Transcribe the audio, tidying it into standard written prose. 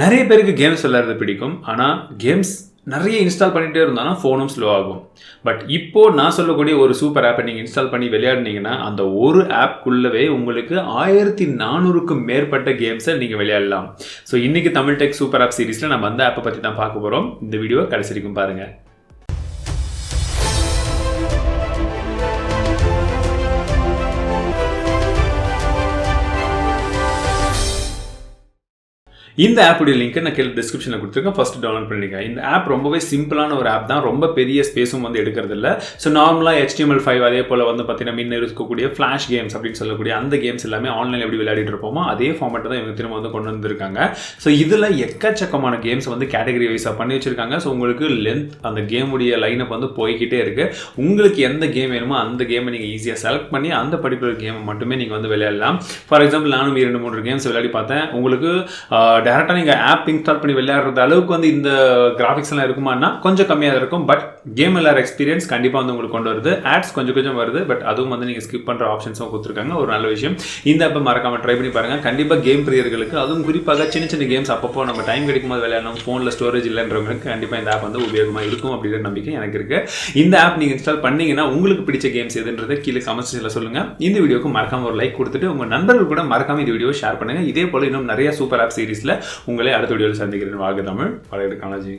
நிறைய பேருக்கு கேம்ஸ் விளையாடுறது பிடிக்கும். ஆனால் கேம்ஸ் நிறைய இன்ஸ்டால் பண்ணிகிட்டே இருந்தோன்னா ஃபோனும் ஸ்லோ ஆகும். பட் இப்போது நான் சொல்லக்கூடிய ஒரு சூப்பர் ஆப்பை நீங்கள் இன்ஸ்டால் பண்ணி விளையாடினீங்கன்னா அந்த ஒரு ஆப்குள்ளவே உங்களுக்கு 1400க்கும் மேற்பட்ட கேம்ஸை நீங்கள் விளையாடலாம். ஸோ இன்றைக்கி தமிழ் டெக் சூப்பர் ஆப் சீரிஸில் நம்ம அந்த ஆப்பை பற்றி தான் பார்க்க போகிறோம். இந்த வீடியோ கடைசி வரைக்கும் பாருங்கள். இந்த ஆப்புடைய லிங்க் நான் கீழே டிஸ்கிரிப்ஷனில் கொடுத்துருக்கேன். ஃபர்ஸ்ட் டவுன்லோட் பண்ணிடுங்க. இந்த ஆப் ரொம்பவே சிம்பிளான ஒரு ஆப் தான். ரொம்ப பெரிய ஸ்பேஸும் வந்து எடுக்கிறது இல்லை. ஸோ நார்மலாக HTML5 அதே போல் வந்து பார்த்தீங்கன்னா முன்ன இருக்கக்கூடிய ஃப்ளாஷ் கேம்ஸ் அப்படின்னு சொல்லக்கூடிய அந்த கேம்ஸ் எல்லாமே ஆன்லைனில் எப்படி விளையாடிட்டு இருப்போமோ அதே ஃபார்மேட் தான் இவங்க திரும்ப வந்து கொண்டு வந்திருக்காங்க. ஸோ இதில் எக்கச்சக்கமான கேம்ஸ் வந்து கேட்டகரி வைஸாக பண்ணி வச்சிருக்காங்க. ஸோ உங்களுக்கு லென்த் அந்த கேமுடைய லைனப் வந்து போய்கிட்டே இருக்குது. உங்களுக்கு எந்த கேம் வேணுமோ அந்த கேமை நீங்கள் ஈஸியாக செலக்ட் பண்ணி அந்த பர்டிகுலர் கேமை மட்டுமே நீங்கள் வந்து விளையாடலாம். ஃபார் எக்ஸாம்பிள் நானும் 2-3 கேம்ஸ் விளையாடி பார்த்தேன். உங்களுக்கு டேரெக்டாக நீங்கள் ஆப் இன்ஸ்டால் பண்ணி விளையாடுறது அளவுக்கு வந்து இந்த கிராஃபிக்ஸ் எல்லாம் இருக்குமானா கொஞ்சம் கம்மியாக இருக்கும். பட் கேம் விளையாடுற எக்ஸ்பீரியன்ஸ் கண்டிப்பாக வந்து உங்களுக்கு கொண்டு வருது. ஆட்ஸ் கொஞ்சம் வருது. பட் அதுவும் வந்து நீங்கள் ஸ்கிப் பண்ணுற ஆப்ஷன்ஸும் கொடுத்துருக்காங்க. ஒரு நல்ல விஷயம். இந்த ஆப்பை மறக்காமல் ட்ரை பண்ணி பாருங்கள். கண்டிப்பாக கேம் பிரியர்களுக்கு அதுவும் குறிப்பாக சின்ன கேம்ஸ் அப்பப்போ நம்ம டைம் கிடைக்கும் போது விளையாடணும், ஃபோனில் ஸ்டோரேஜ் இல்லைன்றவங்களுக்கு கண்டிப்பாக இந்த ஆப் வந்து உபயோகமாக இருக்கும் அப்படிங்கிற நம்பிக்கை எனக்கு இருக்குது. இந்த ஆப் நீங்கள் இன்ஸ்டால் பண்ணீங்கன்னா உங்களுக்கு பிடிச்ச கேம்ஸ் எதுன்றதை கீழே கமெண்ட்ஸில் சொல்லுங்கள். இந்த வீடியோக்கு மறக்காமல் ஒரு லைக் கொடுத்துட்டு உங்கள் நண்பர்கள் கூட மறக்காமல் இந்த வீடியோ ஷேர் பண்ணுங்கள். இதே போல் இன்னும் நிறைய சூப்பர் ஆப் சீரிஸில் உங்களை அடுத்த வீடியோவில் சந்திக்கிறேன். வாழ்க தமிழ், வளர்க டெக்னாலஜி.